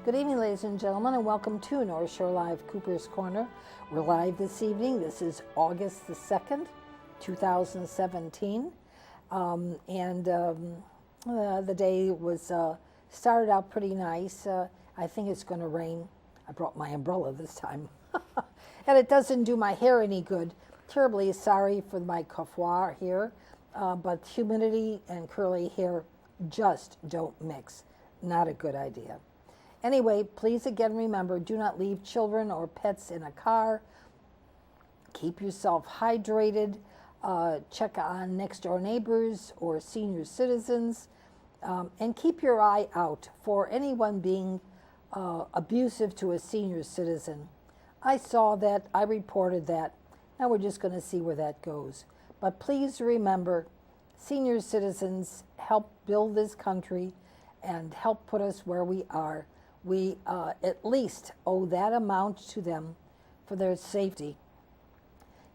Good evening, ladies and gentlemen, and welcome to North Shore Live Cooper's Corner. We're live this evening. This is August the 2nd, 2017. The day was started out pretty nice. I think it's going to rain. I brought my umbrella this time. And it doesn't do my hair any good. Terribly sorry for my coiffure here, but humidity and curly hair just don't mix. Not a good idea. Anyway, please again remember, do not leave children or pets in a car. Keep yourself hydrated. Check on next door neighbors or senior citizens. And keep your eye out for anyone being abusive to a senior citizen. I saw that, I reported that. Now we're just going to see where that goes. But please remember, senior citizens help build this country and help put us where we are. We at least owe that amount to them for their safety.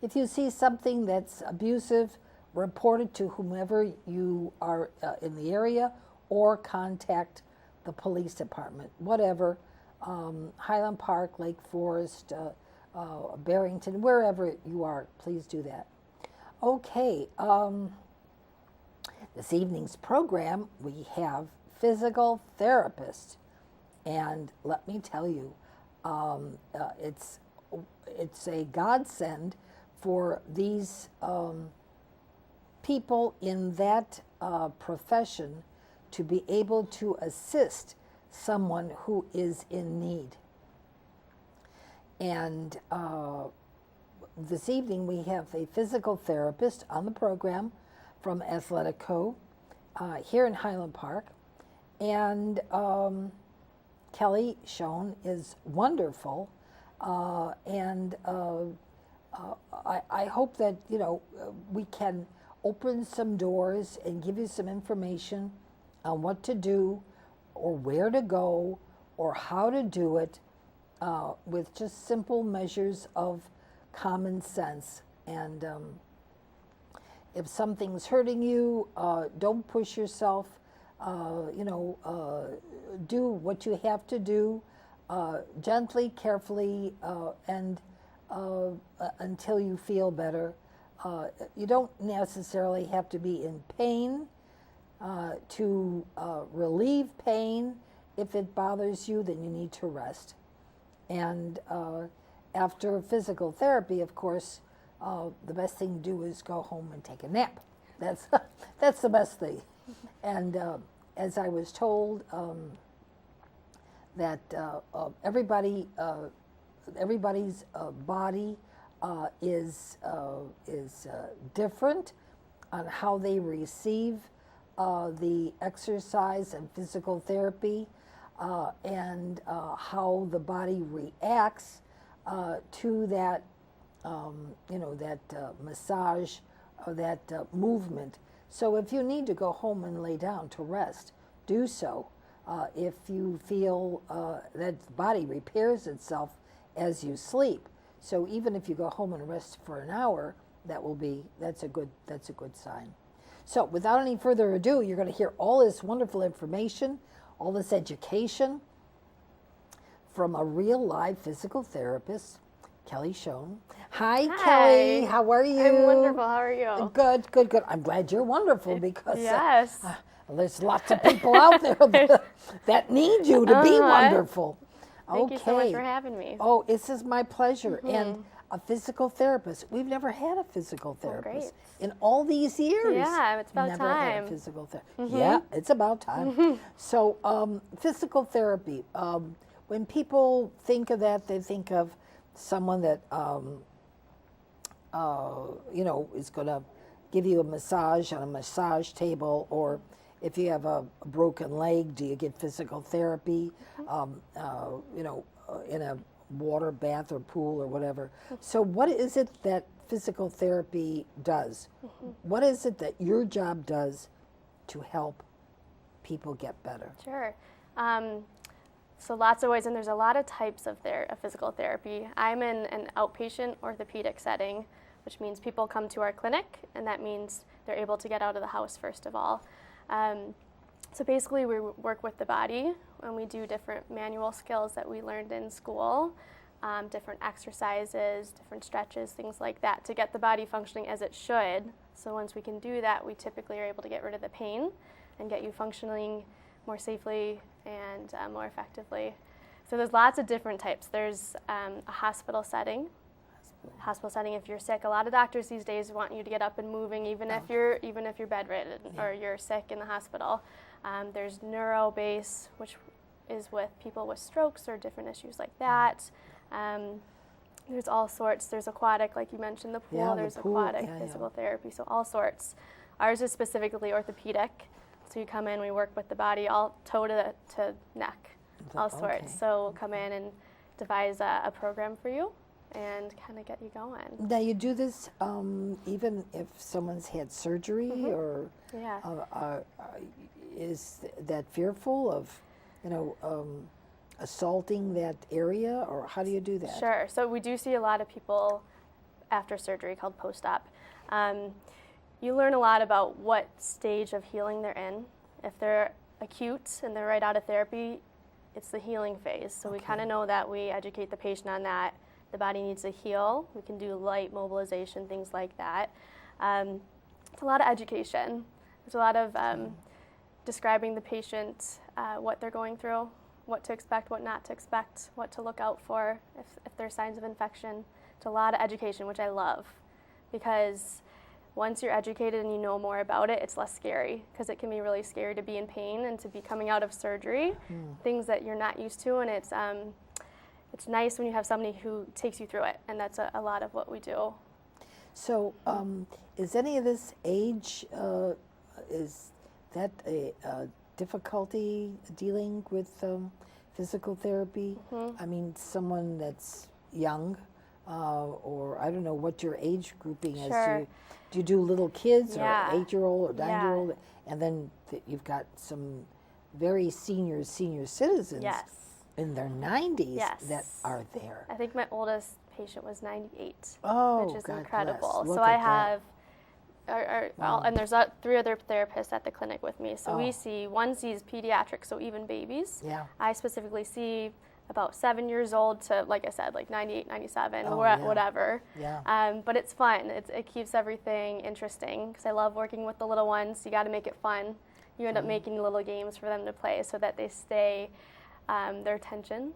If you see something that's abusive, report it to whomever you are in the area or contact the police department, whatever, Highland Park, Lake Forest, Barrington, wherever you are, please do that. Okay, this evening's program, we have physical therapist. And let me tell you, it's a godsend for these people in that profession to be able to assist someone who is in need. And this evening we have a physical therapist on the program from Athletico here in Highland Park. And Kelly Schoen is wonderful, and I hope that we can open some doors and give you some information on what to do, or where to go, or how to do it, with just simple measures of common sense. And if something's hurting you, don't push yourself. Do what you have to do, gently, carefully, and until you feel better. You don't necessarily have to be in pain to relieve pain. If it bothers you, then you need to rest. And after physical therapy, of course, the best thing to do is go home and take a nap. That's the best thing. And as I was told, that everybody's body is different on how they receive the exercise and physical therapy, and how the body reacts to that, massage or that movement. So if you need to go home and lay down to rest, do so. If you feel that the body repairs itself as you sleep. So even if you go home and rest for an hour, that's a good sign. So without any further ado, you're going to hear all this wonderful information, all this education from a real live physical therapist, Kelly Schoen. Hi, Kelly. How are you? I'm wonderful. How are you? Good. I'm glad you're wonderful because yes. There's lots of people out there that need you to be wonderful. Thank you so much for having me. Oh, this is my pleasure. And a physical therapist. We've never had a physical therapist in all these years. Yeah, it's about never time. Had a physical therapist. Yeah, it's about time. So, physical therapy. When people think of that, they think of someone that is going to give you a massage on a massage table, or if you have a broken leg, do you get physical therapy? In a water bath or pool or whatever. So what is it that physical therapy does? What is it that your job does to help people get better? Sure. So lots of ways, and there's a lot of types of physical therapy. I'm in an outpatient orthopedic setting, which means people come to our clinic, and that means they're able to get out of the house first of all. So basically we work with the body and we do different manual skills that we learned in school, different exercises, different stretches, things like that to get the body functioning as it should. So once we can do that, we typically are able to get rid of the pain and get you functioning more safely and more effectively. So there's lots of different types. There's a hospital setting. Hospital setting, if you're sick, a lot of doctors these days want you to get up and moving, even if you're bedridden or you're sick in the hospital. There's neuro-base, which is with people with strokes or different issues like that. There's all sorts. There's aquatic, like you mentioned, the pool. There's aquatic physical therapy, so all sorts. Ours is specifically orthopedic. So you come in, we work with the body, all toe to neck, all sorts. So we'll come in and devise a program for you and kind of get you going. Now you do this even if someone's had surgery, or is that fearful of, assaulting that area, or how do you do that? Sure. So we do see a lot of people after surgery called post-op. You learn a lot about what stage of healing they're in. If they're acute and they're right out of therapy, it's the healing phase. So we kind of know that. We educate the patient on that. The body needs to heal. We can do light mobilization, things like that. It's a lot of education. There's a lot of describing the patient, what they're going through, what to expect, what not to expect, what to look out for if there's signs of infection. It's a lot of education, which I love, because once you're educated and you know more about it, it's less scary, because it can be really scary to be in pain and to be coming out of surgery, things that you're not used to, and it's nice when you have somebody who takes you through it, and that's a lot of what we do. So is any of this age, is that a difficulty dealing with physical therapy? I mean, someone that's young, or I don't know what your age grouping is. Do you do little kids, or 8-year-old or 9-year-old, and then you've got some very senior citizens in their 90s that are there. I think my oldest patient was 98, which is God incredible. Bless. So I have, and there's 3 other therapists at the clinic with me. So one sees pediatrics, so even babies. I specifically see about 7 years old to, like I said, like 98, 97, whatever. But it's fun. It keeps everything interesting, because I love working with the little ones. You got to make it fun. You end up making little games for them to play so that they stay. Their attention,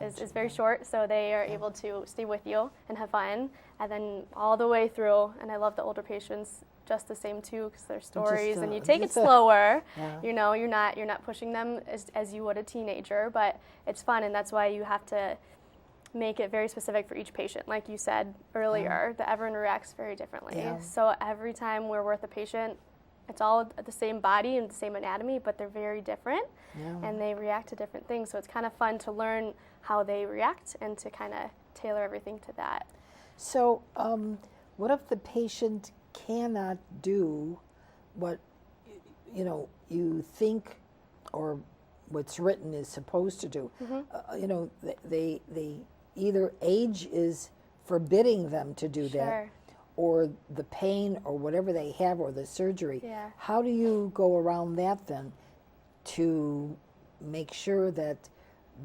is very short, so they are able to stay with you and have fun, and then all the way through. And I love the older patients just the same too, because their stories, and you take it slower. You're not pushing them as you would a teenager, but it's fun, and that's why you have to make it very specific for each patient. Like you said earlier, that everyone reacts very differently. So every time we're with a patient, it's all the same body and the same anatomy, but they're very different, and they react to different things. So it's kind of fun to learn how they react and to kind of tailor everything to that. So what if the patient cannot do what you think or what's written is supposed to do? They either age is forbidding them to do that, or the pain or whatever they have, or the surgery. How do you go around that then to make sure that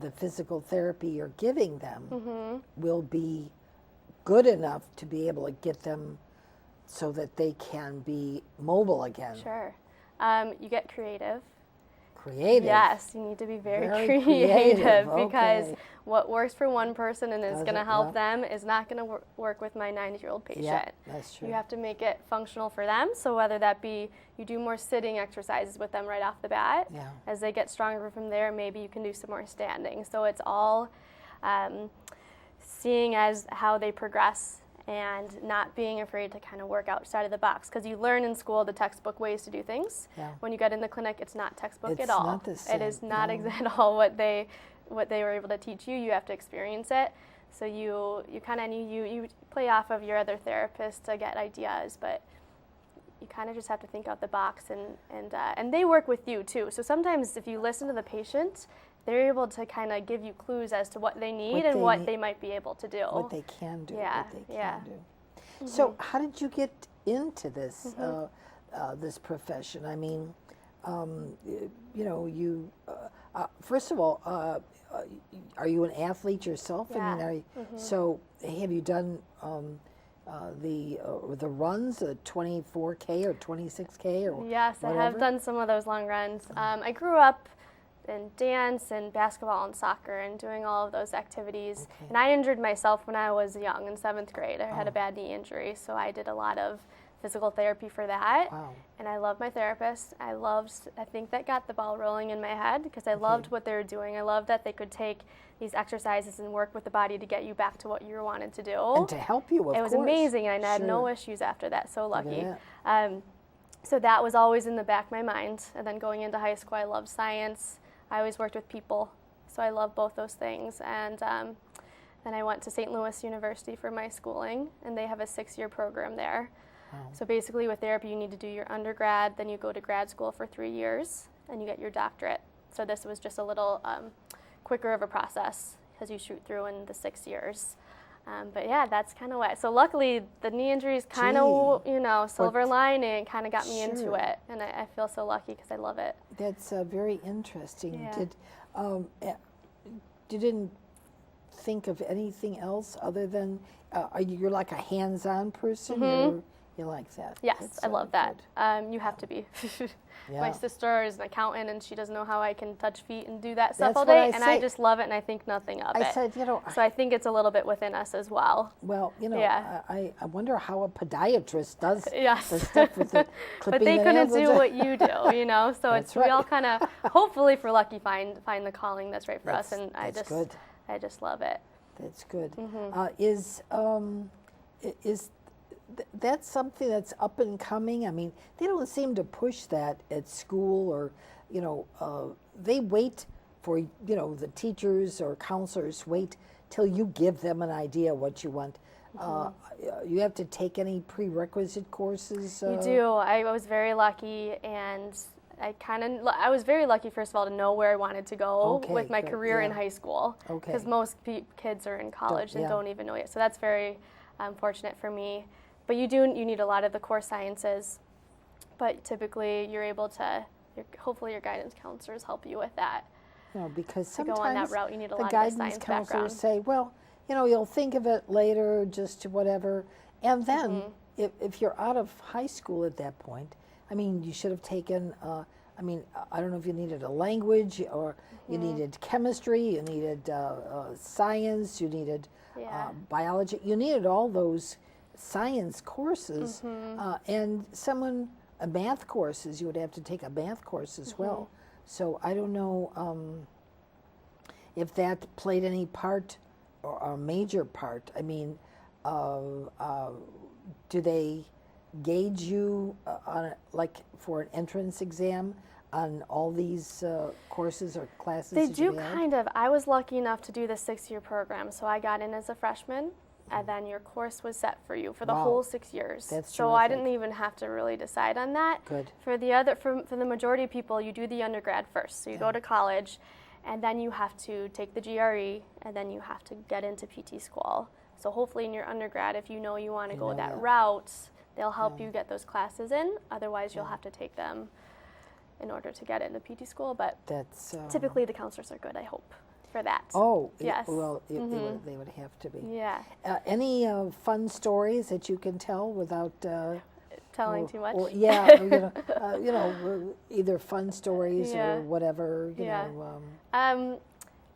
the physical therapy you're giving them will be good enough to be able to get them so that they can be mobile again? You get creative. Creative? Yes, you need to be very creative, because what works for one person and is going to help them is not going to work with my 90-year-old patient. That's true. You have to make it functional for them. So whether that be you do more sitting exercises with them right off the bat, as they get stronger from there, maybe you can do some more standing. So it's all seeing as how they progress, and not being afraid to kind of work outside of the box, because you learn in school the textbook ways to do things. When you get in the clinic, it's not textbook at all. Not the same. It is not at all what they were able to teach you. You have to experience it. So you kind of you play off of your other therapists to get ideas, but you kind of just have to think out the box, and they work with you too. So sometimes if you listen to the patient, they're able to kind of give you clues as to what they need and what they might be able to do. What they can do. What they can do. Mm-hmm. So how did you get into this this profession? I mean, you first of all, are you an athlete yourself? Yeah. I mean, so have you done the runs, 24K or 26K or Yes, whatever? I have done some of those long runs. I grew up in dance and basketball and soccer and doing all of those activities. Okay. And I injured myself when I was young in 7th grade. I had a bad knee injury, so I did a lot of physical therapy for that. Wow. And I love my therapist. I think that got the ball rolling in my head because I loved what they were doing. I loved that they could take these exercises and work with the body to get you back to what you wanted to do. And to help you, of course. It was amazing, and I had no Sure. issues after that. So lucky. Yeah. So that was always in the back of my mind. And then going into high school, I loved science. I always worked with people, so I love both those things. And then I went to St. Louis University for my schooling, and they have a 6-year program there. Wow. So basically with therapy, you need to do your undergrad, then you go to grad school for 3 years, and you get your doctorate. So this was just a little quicker of a process because you shoot through in the 6 years. But yeah, that's kind of what. So luckily, the knee injury is kind of, silver lining, kind of got me into Sure. it. And I feel so lucky because I love it. That's very interesting. Yeah. You didn't think of anything else other than, you're like a hands-on person? You like that? Yes, That's, I love that. good. You have to be. Yeah. My sister is an accountant, and she doesn't know how I can touch feet and do that stuff That's all what day, I and I say. just love it, and I think nothing of I it. said, So I think it's a little bit within us as well. well, Yeah. I wonder how a podiatrist does Yes. the stuff with the clipping But they the couldn't nails. do what you do, So That's it's right. we all kind of, hopefully, if we're lucky, find the calling that's right for us, and That's good. I just love it. That's good. Mm-hmm. That's something that's up and coming? I mean, they don't seem to push that at school, or they wait for the teachers or counselors wait till you give them an idea what you want. You have to take any prerequisite courses? You do. I was very lucky, and I was very lucky, first of all, to know where I wanted to go Okay, with my good, career in yeah. high school. Okay. Because most kids are in college and yeah. don't even know yet. So that's very fortunate for me. But you need a lot of the core sciences. But typically, you're able to, hopefully your guidance counselors help you with that. No, because To go sometimes on that route, you need a the lot of the guidance science counselors background. say, well, you'll think of it later, just whatever. And then, if you're out of high school at that point, I mean, you should have taken, I don't know if you needed a language, or you needed chemistry, you needed science, you needed biology. You needed all those science courses, and math courses. You would have to take a math course as well. So I don't know if that played any part, or a major part. I mean, do they gauge you for an entrance exam on all these courses or classes? They that you do had? kind of. I was lucky enough to do the 6-year program, so I got in as a freshman, and then your course was set for you for the Wow. whole 6 years. That's so I terrific. didn't even have to really decide on that. Good. For the majority of people, you do the undergrad first. So you go to college, and then you have to take the GRE, and then you have to get into PT school. So hopefully in your undergrad, if you know you want to go that route, they'll help you get those classes in. Otherwise, you'll have to take them in order to get into PT school. But That's typically the counselors are good, I hope, for that. Oh, Yes. They would have to be. Yeah. Any fun stories that you can tell without Telling too much? either fun stories Yeah. or whatever. Yeah.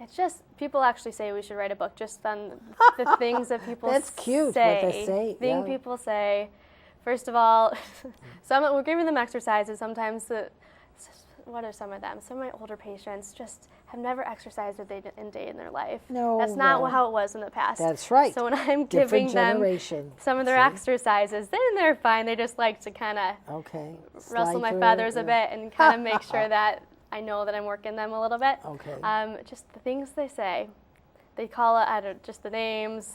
It's just, people actually say we should write a book just on the things that people That's cute, say. what they say, yeah. People say. First of all, we're giving them exercises. Sometimes what are some of them? Some of my older patients just have never exercised a day in their life. No, that's not well, how it was in the past. That's right. So when I'm Different giving them generation. some of their exercises, then they're fine. They just like to kind of rustle Slide my through, feathers a yeah. bit and kind of make sure that I know that I'm working them a little bit. Okay. Just the things they say. They call it just the names.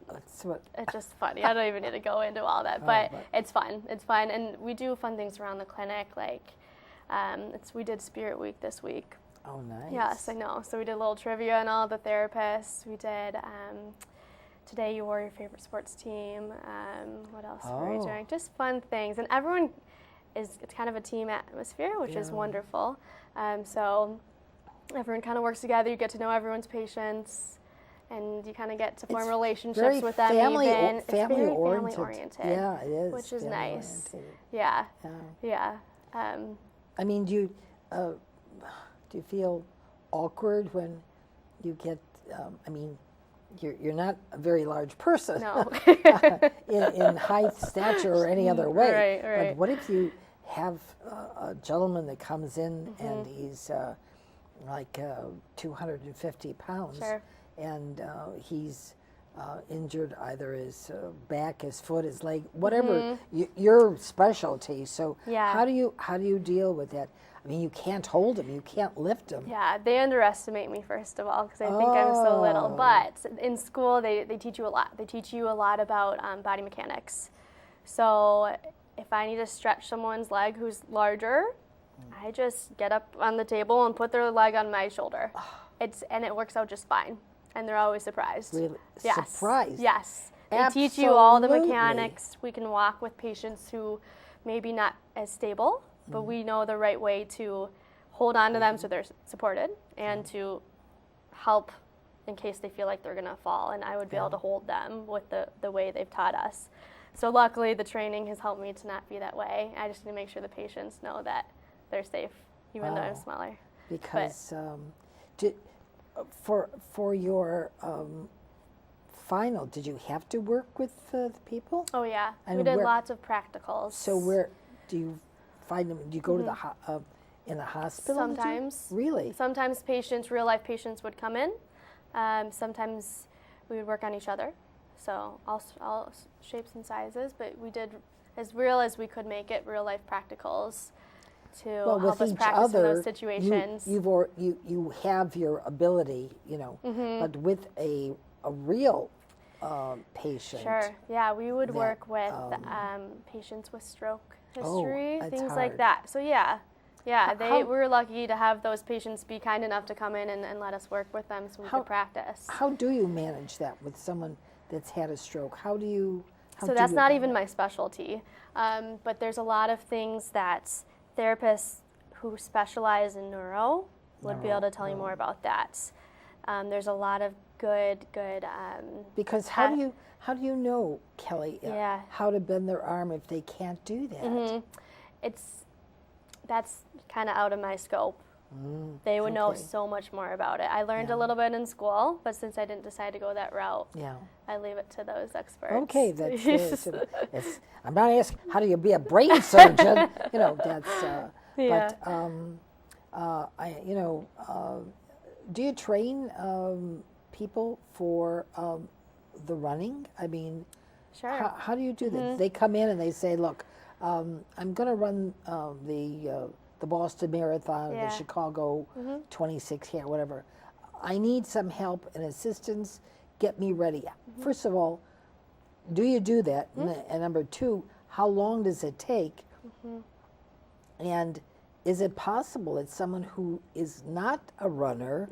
That's what. It's just funny. I don't even need to go into all that, but it's fun. It's fun, and we do fun things around the clinic. Like, we did Spirit Week this week. Oh, nice. Yes, I know. So we did a little trivia on all the therapists. We did Today You Wore Your Favorite Sports Team. What else were we doing? Just fun things, and everyone it's kind of a team atmosphere, which is wonderful. So everyone kind of works together. You get to know everyone's patients, and you kind of get to form relationships with them. It's very family oriented. Yeah, it is. Which is nice. Yeah. I mean, do you feel awkward when you get? I mean, you're not a very large person. No. in height, stature, or any other way. Right. But what if you have a gentleman that comes in and he's like 250 pounds, and he's injured either his back, his foot, his leg, whatever your specialty. So how do you deal with that? I mean, you can't hold him, you can't lift him. Yeah, they underestimate me, first of all, because I think I'm so little. But in school, they teach you a lot. They teach you a lot about body mechanics. So if I need to stretch someone's leg who's larger, I just get up on the table and put their leg on my shoulder. And it works out just fine. And they're always surprised. Really? Yes. Surprised? Yes. They Absolutely. teach you all the mechanics. We can walk with patients who maybe not as stable, but we know the right way to hold on to them so they're supported and to help in case they feel like they're going to fall. And I would be able to hold them with the way they've taught us. So luckily, the training has helped me to not be that way. I just need to make sure the patients know that they're safe, even though I'm smaller. Because for your final, did you have to work with the people? Oh, yeah. And we did lots of practicals. So where do you find them? Do you go to the in the hospital? Sometimes. Really? Sometimes patients, real life patients would come in. Sometimes we would work on each other. So all shapes and sizes, but we did as real as we could make it, real life practicals to help us practice in those situations. You have your ability, but with a real patient. Sure. Yeah, we would work with patients with stroke history, things like that. So we were lucky to have those patients be kind enough to come in and let us work with them so we could practice. How do you manage that with someone that's had a stroke? So that's not even my specialty, but there's a lot of things that therapists who specialize in neuro would be able to tell you more about that. There's a lot of good. Because how do you know, Kelly, how to bend their arm if they can't do that? That's kind of out of my scope. They would know so much more about it. I learned a little bit in school, but since I didn't decide to go that route, I leave it to those experts. Okay, that's I'm not asking how do you be a brain surgeon. That's. But do you train people for the running? I mean, sure. How do you do that? They come in and they say, "Look, I'm going to run the Boston Marathon, the Chicago 26 here, whatever. I need some help and assistance. Get me ready." First of all, do you do that? And number two, how long does it take? And is it possible that someone who is not a runner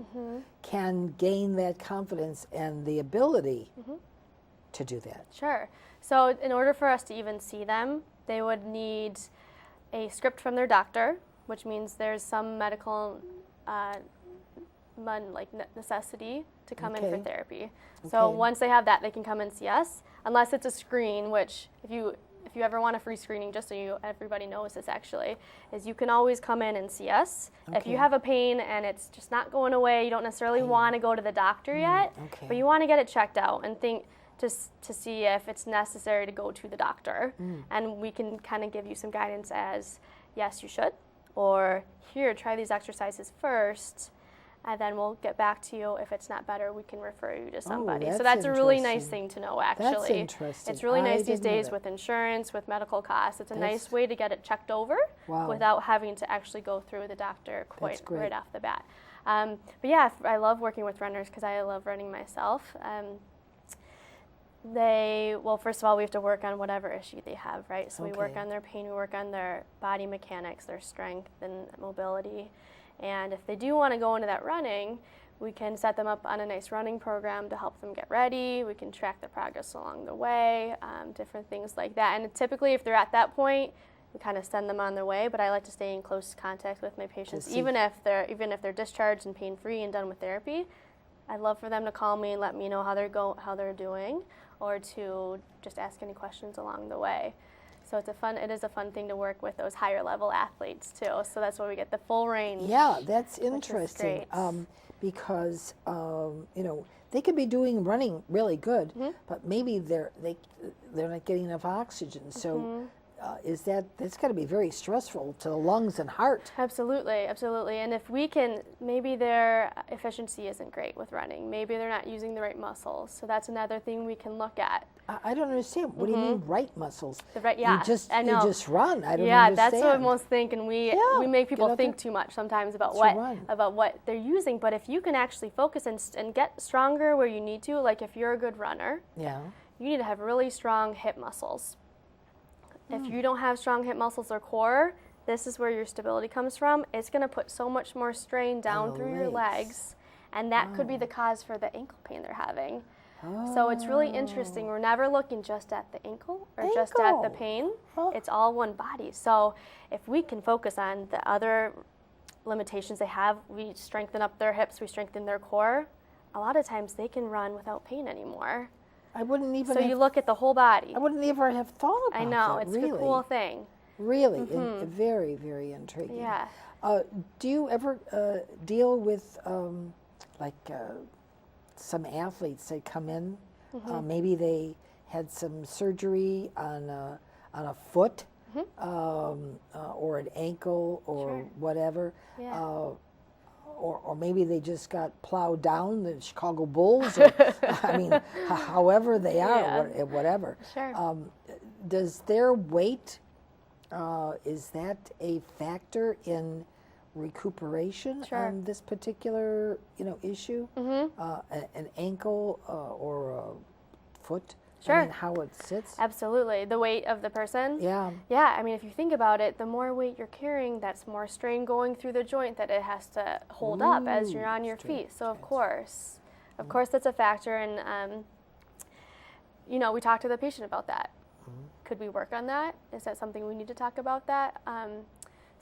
can gain that confidence and the ability to do that? Sure. So in order for us to even see them, they would need a script from their doctor, which means there's some medical necessity to come in for therapy. So once they have that, they can come and see us, unless it's a screen, which if you ever want a free screening, just so everybody knows this actually, is you can always come in and see us. If you have a pain and it's just not going away, you don't necessarily want to go to the doctor yet, but you want to get it checked out and think just to see if it's necessary to go to the doctor. And we can kind of give you some guidance as, yes, you should, or here, try these exercises first, and then we'll get back to you. If it's not better, we can refer you to somebody. So that's a really nice thing to know, actually. That's interesting. It's really nice these days with insurance, with medical costs. It's a nice way to get it checked over without having to actually go through the doctor right off the bat. But yeah, I love working with runners because I love running myself. First of all, we have to work on whatever issue they have, right? So we work on their pain, we work on their body mechanics, their strength and mobility. And if they do want to go into that running, we can set them up on a nice running program to help them get ready. We can track their progress along the way, different things like that. And typically, if they're at that point, we kind of send them on their way. But I like to stay in close contact with my patients, even if they're discharged and pain-free and done with therapy. I'd love for them to call me and let me know how they're doing, or to just ask any questions along the way. So it is a fun thing to work with those higher level athletes too. So that's why we get the full range. Yeah, that's interesting. Because they could be running really good, but maybe they're not getting enough oxygen. So that's got to be very stressful to the lungs and heart. Absolutely. And if maybe their efficiency isn't great with running. Maybe they're not using the right muscles. So that's another thing we can look at. I don't understand. What do you mean right muscles? Yeah, you just run. I don't understand. Yeah, that's what most think, and we make people think too much sometimes about what they're using. But if you can actually focus and get stronger where you need to, like if you're a good runner, you need to have really strong hip muscles. If you don't have strong hip muscles or core, this is where your stability comes from. It's going to put so much more strain down through your legs, and that could be the cause for the ankle pain they're having. So it's really interesting. We're never looking just at the ankle or just at the pain. It's all one body. So if we can focus on the other limitations they have, we strengthen up their hips, we strengthen their core, a lot of times they can run without pain anymore. I wouldn't even. So you look at the whole body. I wouldn't ever have thought about that. I know, that, it's a cool thing. Really, very, very intriguing. Yeah. Do you ever deal with some athletes that come in? Maybe they had some surgery on a foot, or an ankle, or whatever. Yeah. Or maybe they just got plowed down, the Chicago Bulls, or, I mean, however they are, whatever. Sure. Does their weight, is that a factor in recuperation on this particular, issue? An ankle or a foot? Sure. I mean, how it sits? Absolutely. The weight of the person? Yeah. Yeah, I mean, if you think about it, the more weight you're carrying, that's more strain going through the joint that it has to hold up as you're on your feet. So, of course, that's a factor. And, we talk to the patient about that. Could we work on that? Is that something we need to talk about that?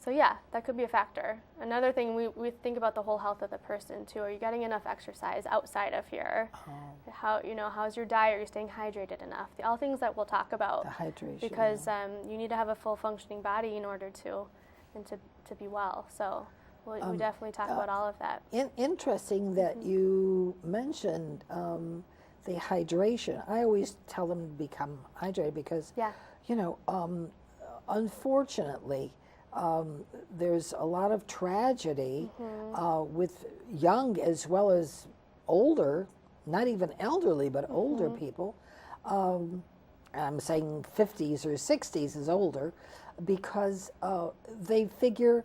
So yeah, that could be a factor. Another thing, we think about the whole health of the person too. Are you getting enough exercise outside of here? How's your diet? Are you staying hydrated enough? All things that we'll talk about. The hydration. Because you need to have a full functioning body in order to be well. So we definitely talk about all of that. Interesting that you mentioned the hydration. I always tell them to become hydrated because, unfortunately, there's a lot of tragedy with young as well as older, not even elderly, but older people. I'm saying 50s or 60s is older, because they figure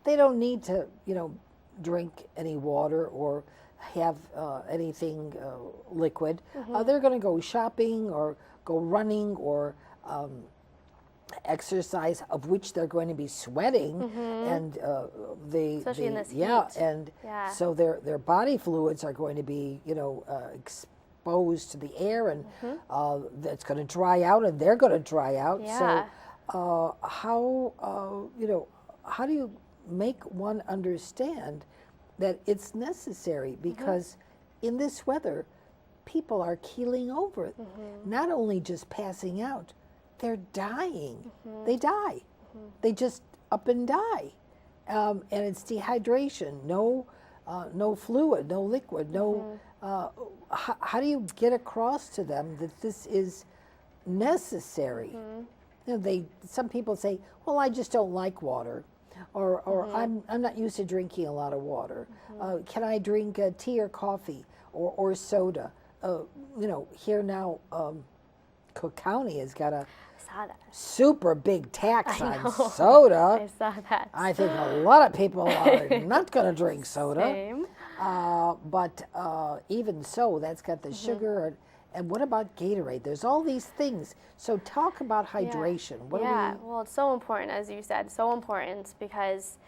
they don't need to, drink any water or have anything liquid. They're going to go shopping or go running or exercise, of which they're going to be sweating, and especially in this heat. So their body fluids are going to be exposed to the air, and that's going to dry out, and they're going to dry out. So how do you make one understand that it's necessary? Because in this weather, people are keeling over, not only just passing out, they're dying. They die. They just up and die. And it's dehydration, no fluid, no liquid, how do you get across to them that this is necessary? Some people say, well, I just don't like water, or I'm not used to drinking a lot of water. Can I drink tea or coffee or soda? Here now, Cook County has got a super big tax on soda. I saw that. I think a lot of people are not going to drink soda. Same. But even so, that's got the sugar. And what about Gatorade? There's all these things. So talk about hydration. Well, it's so important, as you said, so important, because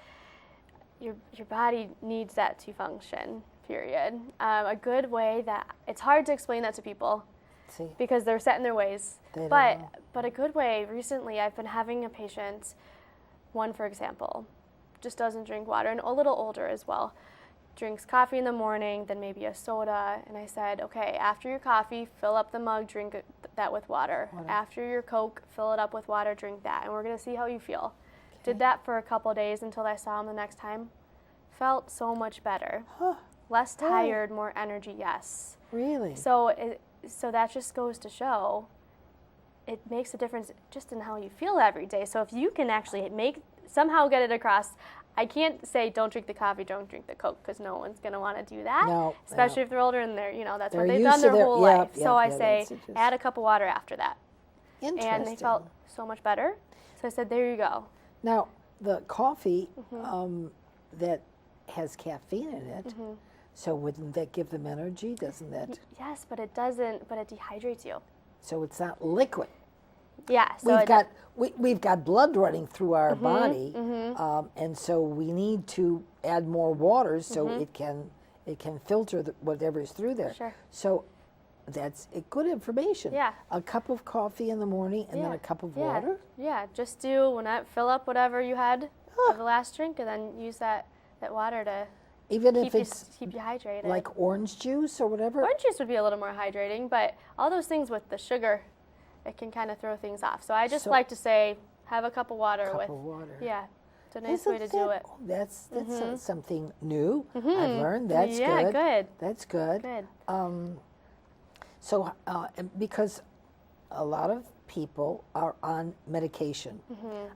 your body needs that to function, period. A good way that, it's hard to explain that to people. See. Because they're set in their ways. They don't but know. but a good way, recently I've been having a patient, one for example, just doesn't drink water, and a little older as well. Drinks coffee in the morning, then maybe a soda, and I said, okay, after your coffee, fill up the mug, drink that with water. After your Coke, fill it up with water, drink that, and we're going to see how you feel. Okay. Did that for a couple of days until I saw him the next time. Felt so much better. Less tired, more energy, yes. Really? So that just goes to show it makes a difference just in how you feel every day. So if you can actually somehow get it across, I can't say don't drink the coffee, don't drink the Coke, because no one's going to want to do that. No, especially if they're older and that's what they've done their whole life. So I say add a cup of water after that. Interesting. And they felt so much better. So I said, there you go. Now, the coffee that has caffeine in it, so wouldn't that give them energy? Doesn't that? Yes, but it doesn't, but it dehydrates you. So it's not liquid. Yeah. So we've got blood running through our body, and so we need to add more water so it can filter whatever's through there. Sure. So that's good information. Yeah. A cup of coffee in the morning and then a cup of water. Yeah. Just fill up whatever you had of the last drink, and then use that water to even if it's keep you hydrated. Like orange juice or whatever. Orange juice would be a little more hydrating, but all those things with the sugar, it can kind of throw things off. So I just like to say, have a cup of water Yeah, it's a nice way to do it. Oh, that's something new. I've learned. That's good. Yeah, good. That's good. Good. So because a lot of people are on medication,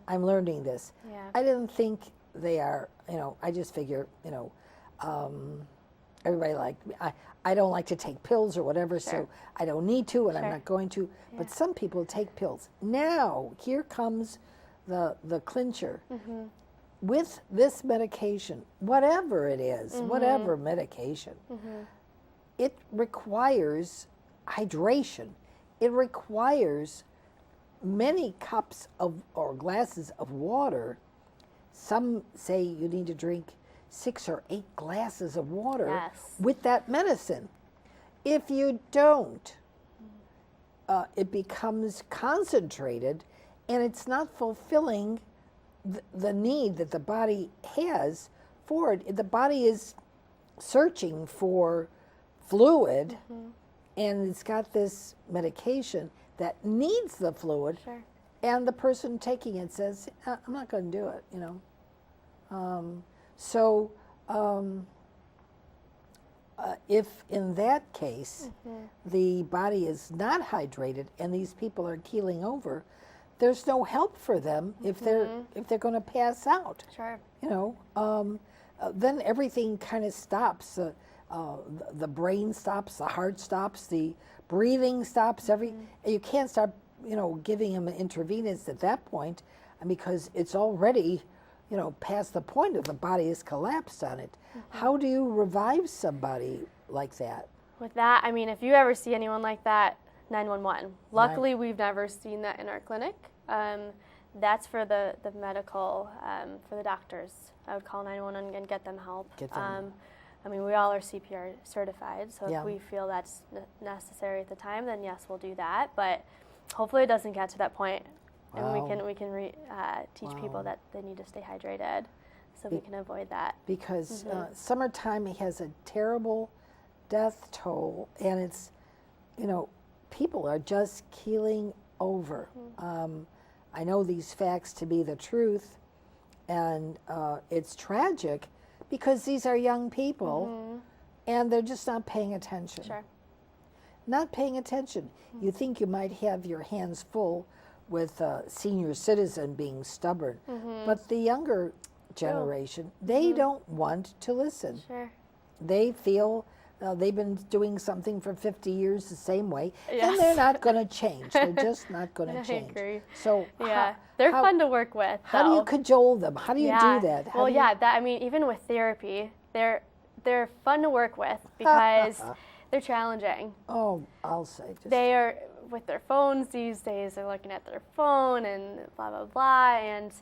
I'm learning this. Yeah. I didn't think they are. I just figure. Everybody I don't like to take pills or whatever, so I don't need to, and I'm not going to. Yeah. But some people take pills. Now, here comes the clincher. With this medication, whatever it is, whatever medication, it requires hydration. It requires many cups or glasses of water. Some say you need to drink 6 or 8 glasses of water with that medicine. If you don't, it becomes concentrated, and it's not fulfilling the need that the body has for it. The body is searching for fluid, and it's got this medication that needs the fluid, and the person taking it says, I'm not going to do it, So if in that case the body is not hydrated and these people are keeling over, there's no help for them if they're going to pass out. Sure. Then everything kind of stops. The brain stops, the heart stops, the breathing stops. You can't start giving them an intravenous at that point, because it's already past the point of the body has collapsed on it. How do you revive somebody like that? With that, I mean, if you ever see anyone like that, 911. Luckily, we've never seen that in our clinic. That's for the medical, for the doctors. I would call 911 and get them help. I mean, we all are CPR certified, so if we feel that's necessary at the time, then yes, we'll do that. But hopefully it doesn't get to that point. And we can teach people that they need to stay hydrated, so we can avoid that. Because summertime has a terrible death toll, and it's, people are just keeling over. I know these facts to be the truth, and it's tragic because these are young people, and they're just not paying attention. Sure. Not paying attention. You think you might have your hands full with a senior citizen being stubborn. But the younger generation, they don't want to listen. Sure. They feel they've been doing something for 50 years the same way, and they're not going to change. They're just not going to change. I agree. So they're fun to work with. How do you cajole them? How do you do that? I mean, even with therapy, they're fun to work with because they're challenging. Oh, I'll say. They are with their phones these days. They're looking at their phone and blah blah blah, and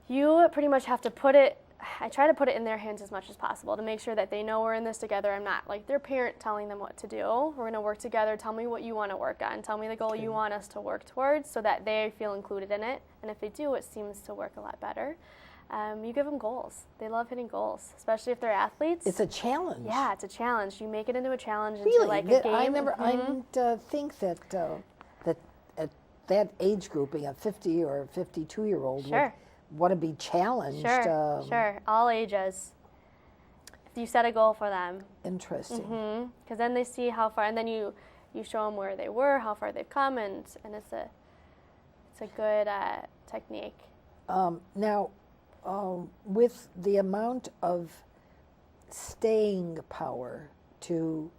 you pretty much have to put it I try to put it in their hands as much as possible to make sure that they know we're in this together. I'm not like their parent telling them what to do. We're going to work together. Tell me what you want to work on. Tell me the goal you want us to work towards so that they feel included in it. And if they do, it seems to work a lot better. You give them goals. They love hitting goals, especially if they're athletes. It's a challenge. Yeah, it's a challenge. You make it into a challenge, really? into like a game. I didn't think that that at that age grouping, a 50 or 52-year-old Sure. would want to be challenged. Sure. All ages. If you set a goal for them. Interesting. Because then they see how far, and then you show them where they were, how far they've come, and it's a good technique. Now, with the amount of staying power to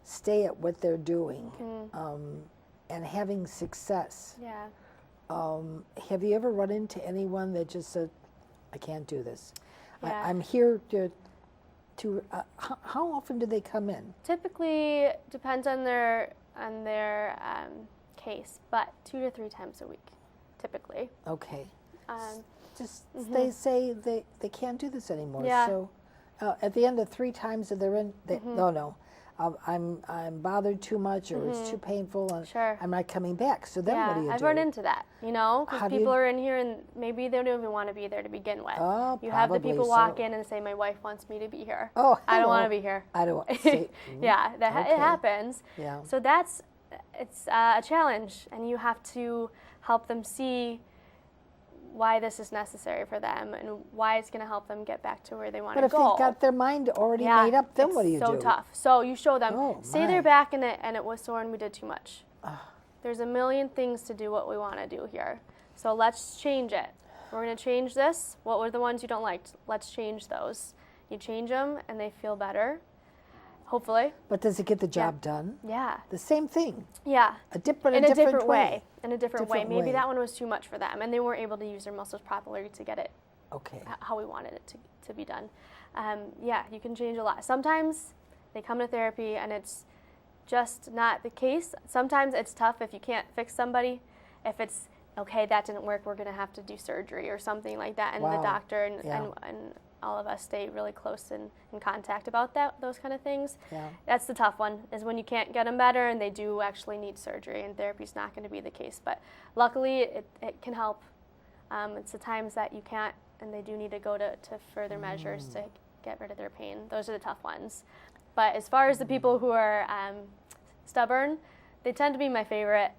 stay at what they're doing and having success, Yeah. have you ever run into anyone that just said, I can't do this? Yeah. I'm here to how often do they come in? Typically, depends on their case, but 2 to 3 times a week, typically. Okay. They say they can't do this anymore. Yeah. So at the end of 3 times that they're in, no, I'm bothered too much, or it's too painful, and Sure. I'm not coming back. So then what do you do? I've run into that, because How do people you- are in here and maybe they don't even want to be there to begin with. Oh, You have the probably people so. walk in and say, my wife wants me to be here. Oh, I don't want to hello. be here. I don't see. Yeah, Okay. it happens. Yeah. So it's a challenge, and you have to help them see why this is necessary for them and why it's going to help them get back to where they want But to if go. they've got their mind already made up, then what do you It's so do? tough. So you show them, Oh, say my. they're back in it and it was sore and we did too much. There's a million things to do what we want to do here. So let's change it. We're going to change this. What were the ones you don't like? Let's change those. You change them and they feel better, hopefully. But does it get the job done? Yeah. The same thing. Yeah. A different In a different way. In a different way. Different Maybe way. that one was too much for them and they weren't able to use their muscles properly to get it Okay. how we wanted it to be done. Yeah, you can change a lot. Sometimes they come to therapy and it's just not the case. Sometimes it's tough if you can't fix somebody. If it's, okay, that didn't work, we're going to have to do surgery or something like that. And Wow. the doctor Yeah. and all of us stay really close in contact about those kind of things. Yeah. That's the tough one, is when you can't get them better and they do actually need surgery, and therapy's not going to be the case. But luckily, it can help. It's the times that you can't, and they do need to go to further measures to get rid of their pain. Those are the tough ones. But as far as the people who are stubborn, they tend to be my favorite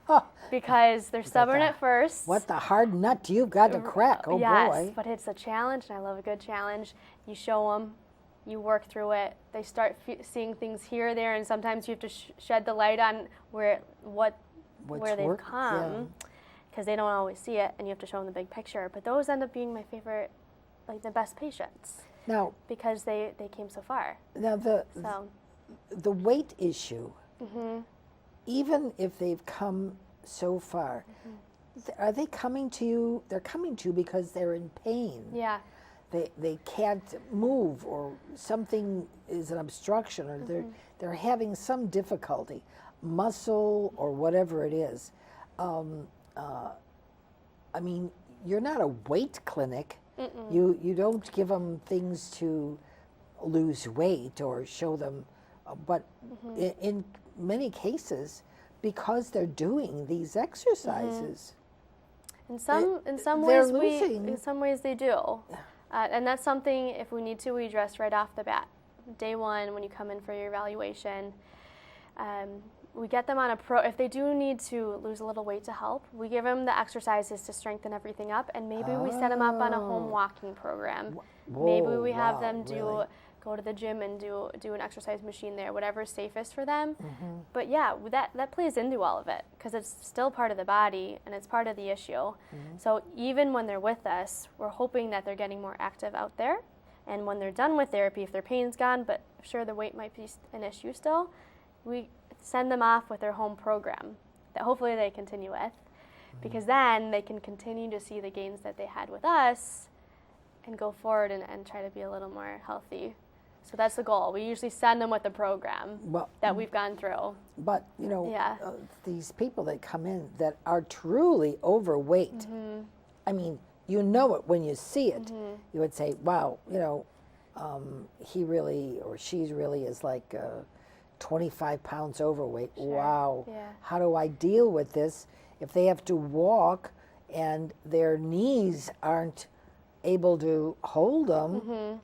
Oh, because they're stubborn the- at first. what the hard nut you've got to crack. Oh, yes, boy. but it's a challenge, and I love a good challenge. You show them, you work through it. They start seeing things here or there, and sometimes you have to shed the light on where they've worked, come, because they don't always see it, and you have to show them the big picture. But those end up being my favorite, like the best patients, Now, because they came so far. the weight issue, even if they've come so far, are they coming to you? They're coming to you because they're in pain. Yeah. They can't move, or something is an obstruction, or they're having some difficulty, muscle or whatever it is. I mean, you're not a weight clinic. You don't give them things to lose weight or show them, but in many cases, because they're doing these exercises, In some they're ways, losing. in some ways they do, and that's something, if we need to, we address right off the bat. Day one, when you come in for your evaluation, we get them on if they do need to lose a little weight to help, we give them the exercises to strengthen everything up, and maybe we set them up on a home walking program. Maybe we have them go to the gym and do an exercise machine there, whatever's safest for them. But yeah, that plays into all of it, because it's still part of the body and it's part of the issue. So even when they're with us, we're hoping that they're getting more active out there. And when they're done with therapy, if their pain's gone, but sure their weight might be an issue still, we send them off with their home program that hopefully they continue with, because then they can continue to see the gains that they had with us and go forward and try to be a little more healthy. So that's the goal. We usually send them with a program that we've gone through. But, these people that come in that are truly overweight, I mean, you know it when you see it. You would say, wow, he really or she really is like 25 pounds overweight. Sure. Wow. Yeah. How do I deal with this if they have to walk and their knees aren't able to hold them?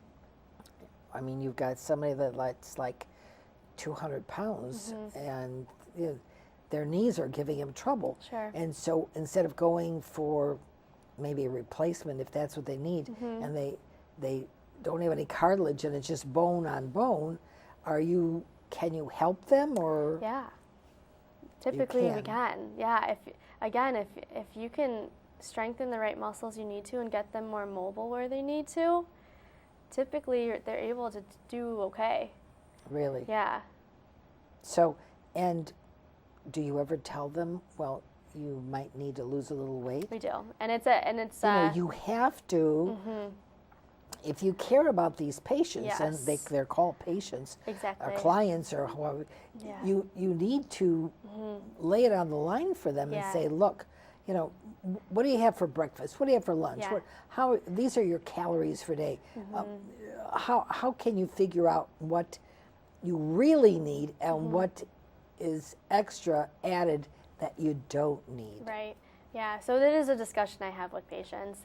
I mean, you've got somebody that's like 200 pounds and their knees are giving them trouble. Sure. And so instead of going for maybe a replacement if that's what they need, and they don't have any cartilage and it's just bone on bone, can you help them or? Yeah. Typically we can. Yeah. If you can strengthen the right muscles you need to and get them more mobile where they need to, typically they're able to do okay. Really? Yeah. So, and do you ever tell them, well, you might need to lose a little weight? We do. And it's you have to, if you care about these patients, Yes. and they're called patients, exactly. or clients, or however, you need to lay it on the line for them and say, look, what do you have for breakfast? What do you have for lunch? Yeah. These are your calories for day. How can you figure out what you really need and what is extra added that you don't need? Right. Yeah. So that is a discussion I have with patients.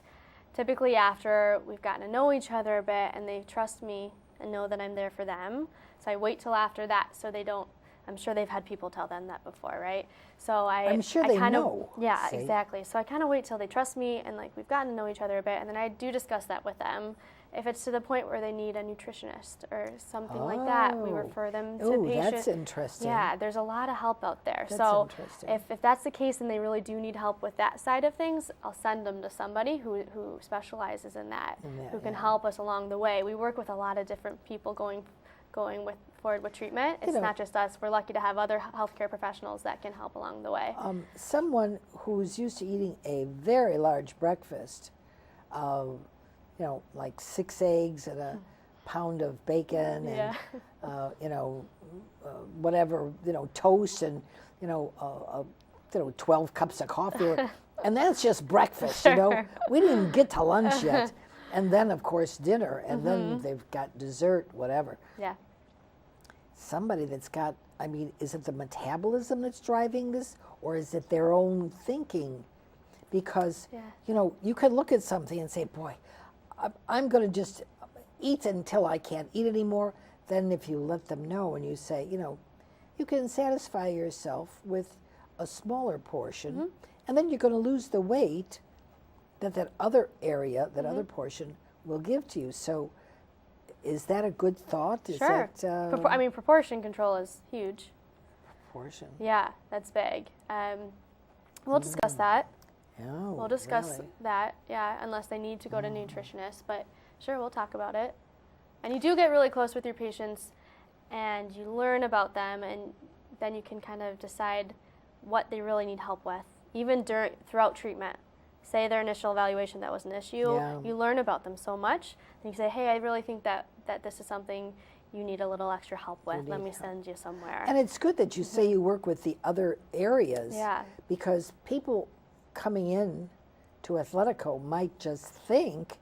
Typically after we've gotten to know each other a bit and they trust me and know that I'm there for them. So I wait till after that so they don't, I'm sure they've had people tell them that before, right? So I'm sure they know. Yeah, see? Exactly. So I kind of wait till they trust me and like we've gotten to know each other a bit, and then I do discuss that with them. If it's to the point where they need a nutritionist or something like that, we refer them to patients. That's interesting. Yeah, there's a lot of help out there. That's so interesting. if that's the case and they really do need help with that side of things, I'll send them to somebody who specializes in that, who can help us along the way. We work with a lot of different people going forward with treatment. It's not just us. We're lucky to have other healthcare professionals that can help along the way. Someone who's used to eating a very large breakfast, like 6 eggs and a pound of bacon and, whatever, toast and, 12 cups of coffee. And that's just breakfast, We didn't even get to lunch yet. And then, of course, dinner. And then they've got dessert, whatever. Yeah. Somebody that's got, is it the metabolism that's driving this? Or is it their own thinking? Because, you could look at something and say, boy, I'm going to just eat until I can't eat anymore. Then if you let them know and you say, you can satisfy yourself with a smaller portion, and then you're going to lose the weight that other area, that other portion will give to you. So is that a good thought? Sure. Is that, proportion control is huge. Proportion? Yeah, that's big. We'll discuss that. Oh, we'll discuss really? that, unless they need to go to nutritionists. But sure, we'll talk about it. And you do get really close with your patients, and you learn about them, and then you can kind of decide what they really need help with, even throughout treatment. Say their initial evaluation that was an issue, you learn about them so much, and you say, hey, I really think that this is something you need a little extra help with. Let me send you somewhere. And it's good that you say you work with the other areas, because people coming in to Athletico might just think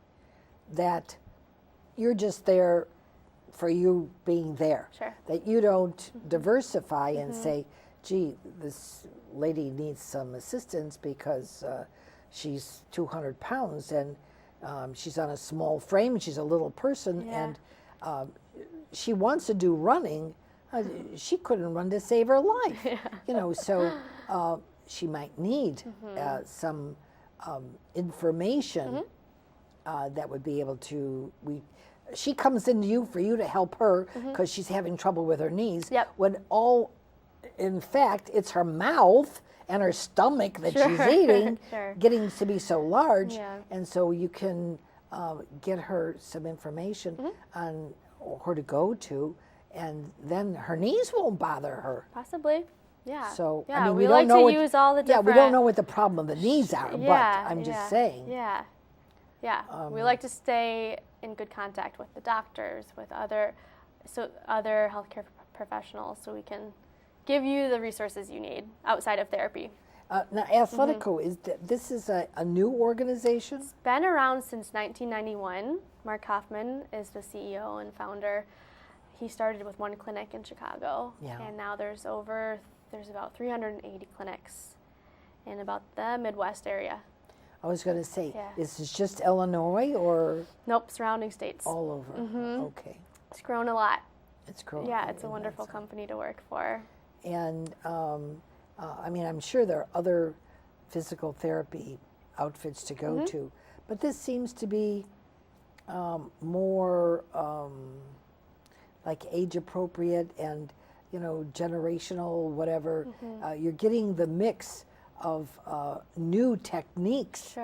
that you're just there for you being there. Sure. That you don't diversify and say, gee, this lady needs some assistance because she's 200 pounds and she's on a small frame, she's a little person, and she wants to do running. She couldn't run to save her life. So she might need some information that would be able to, she comes into you for you to help her because she's having trouble with her knees. When in fact, it's her mouth and her stomach that she's eating getting to be so large. And so you can get her some information on where to go to, and then her knees won't bother her. Possibly. Yeah. So we like to use all the different. Yeah, we don't know what the problem of the knees are, but I'm just saying. Yeah. We like to stay in good contact with the doctors, with other healthcare professionals, so we can give you the resources you need outside of therapy. Now, Athletico, this is a new organization? It's been around since 1991. Mark Hoffman is the CEO and founder. He started with one clinic in Chicago, and now there's about 380 clinics in about the Midwest area. I was going to say, is this just Illinois or? Nope, surrounding states. All over. Okay. It's grown a lot. It's grown. Yeah, it's a wonderful company to work for. And I mean, I'm sure there are other physical therapy outfits to go to, but this seems to be more like age appropriate and, you know, generational, whatever. You're getting the mix of new techniques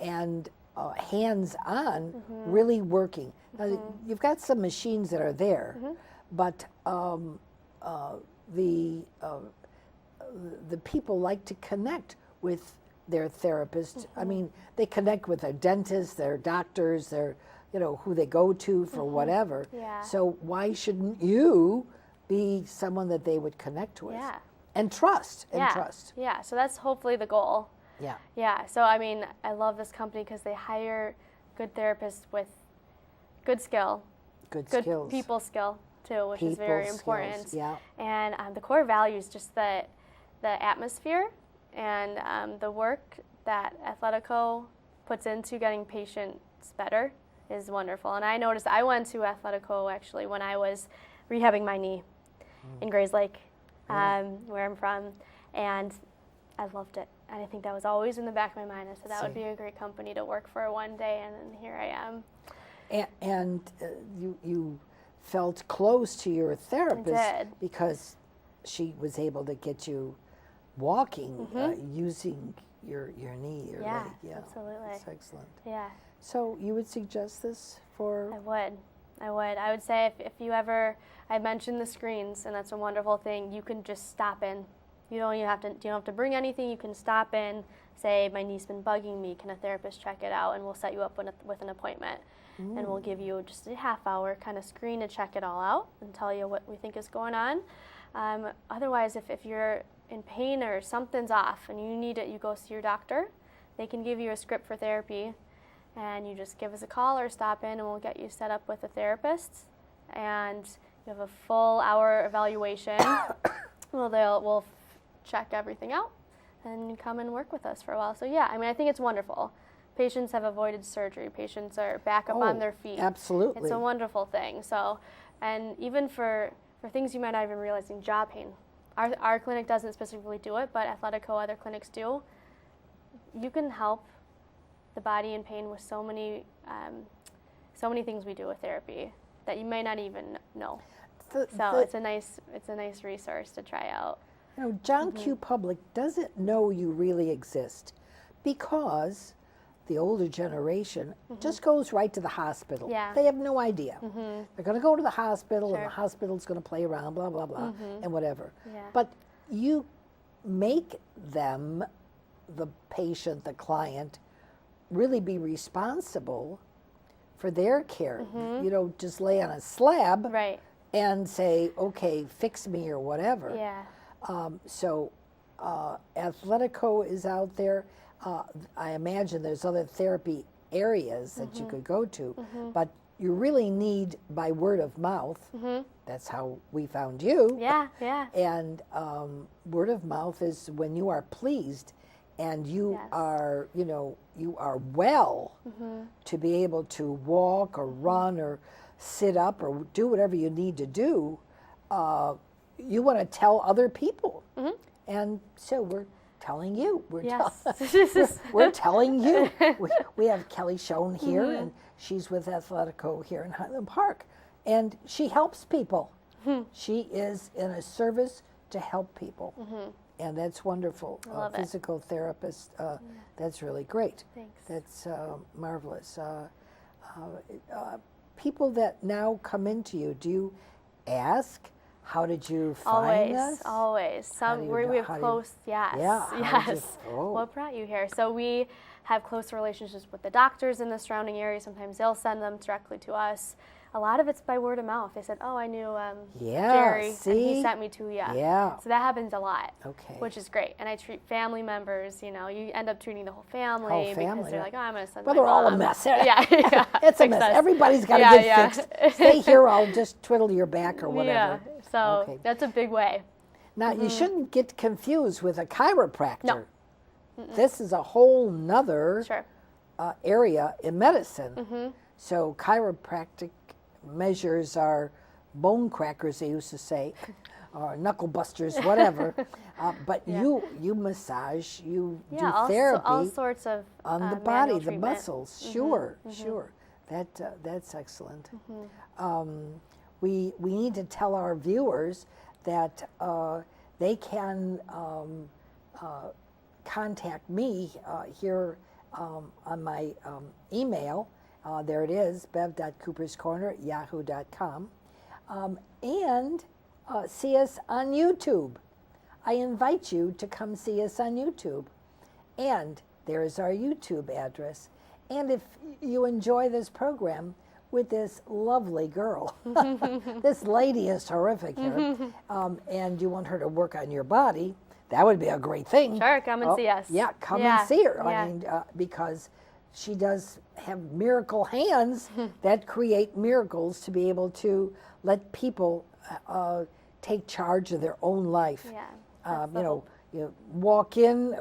and hands-on really working. Now, you've got some machines that are there, but the people like to connect with their therapists. I mean, they connect with their dentists, their doctors, their, you know, who they go to for whatever. So why shouldn't you be someone that they would connect with? And trust, trust. Yeah, so that's hopefully the goal. Yeah, so I mean, I love this company because they hire good therapists with good skill. Good skills. People skill, too, which is very important. Yeah. And the core value is just the atmosphere and the work that Athletico puts into getting patients better is wonderful. And I noticed, I went to Athletico actually when I was rehabbing my knee in Grays Lake, where I'm from, and I loved it. And I think that was always in the back of my mind. I said that would be a great company to work for one day, and then here I am. And you felt close to your therapist because she was able to get you walking using your knee, your leg. Yeah, absolutely. That's excellent. Yeah. So you would suggest this for? I would say if you ever, I mentioned the screens, and that's a wonderful thing. You can just stop in. You don't have to bring anything. You can stop in, say, my knee's been bugging me. Can a therapist check it out? And we'll set you up with an appointment. And we'll give you just a half-hour kind of screen to check it all out and tell you what we think is going on. Otherwise, if you're in pain or something's off and you need it, you go see your doctor. They can give you a script for therapy, and you just give us a call or stop in, and we'll get you set up with a therapist. And you have a full hour evaluation. We'll check everything out and come and work with us for a while. So yeah, I mean, I think it's wonderful. Patients have avoided surgery. Patients are back up on their feet. Absolutely. It's a wonderful thing. So, and even for things you might not even realize, jaw pain. Our clinic doesn't specifically do it, but Athletico, other clinics do. You can help the body in pain with so many things we do with therapy that you may not even know. It's a nice resource to try out. You know, John Q. Public doesn't know you really exist because the older generation just goes right to the hospital. They have no idea. They're going to go to the hospital, and the hospital's going to play around, blah, blah, blah, and whatever. But you make them, the patient, the client, really be responsible for their care. You don't just lay on a slab and say, okay, fix me or whatever. So Athletico is out there. I imagine there's other therapy areas that you could go to, but you really need by word of mouth. That's how we found you. And word of mouth is when you are pleased and you are, you are well to be able to walk or run or sit up or do whatever you need to do. You want to tell other people. And so we're telling you. We're telling you. We have Kelly Schoen here, and she's with Athletico here in Highland Park. And she helps people. She is in a service to help people. And that's wonderful. Physical therapist, that's really great. Thanks. That's marvelous. People that now come into you, do you ask, how did you find us? Always. We have close, What brought you here? So we have close relationships with the doctors in the surrounding area. Sometimes they'll send them directly to us. A lot of it's by word of mouth. They said, "Oh, I knew Yeah, Jerry, see? and he sent me to you." Yeah. So that happens a lot, Okay. which is great. And I treat family members. You know, you end up treating the whole family, Whole family, because they're yeah. like, "Oh, I'm going to send Well, my they're all a mom." mess. Yeah, yeah. It's a Fix mess. us. Everybody's got to Yeah, get yeah. fixed. Stay here, I'll just twiddle your back or whatever. Yeah. So Okay. that's a big way. Now, you shouldn't get confused with a chiropractor. No. This is a whole nother Sure. area in medicine. So chiropractic measures are bone crackers, they used to say, or knuckle busters, whatever. But you massage, you do therapy all sorts of on the body, the treatment. muscles. Sure, sure. That's excellent. We need to tell our viewers that they can contact me here on my email. There it is, bev.cooperscorner@yahoo.com. And see us on YouTube. I invite you to come see us on YouTube. And there is our YouTube address. And if you enjoy this program with this lovely girl, this lady is terrific here, and you want her to work on your body, that would be a great thing. Sure, come and see us. Yeah, come Yeah, and see her. yeah. I mean, because she does have miracle hands that create miracles to be able to let people take charge of their own life. Yeah. You walk in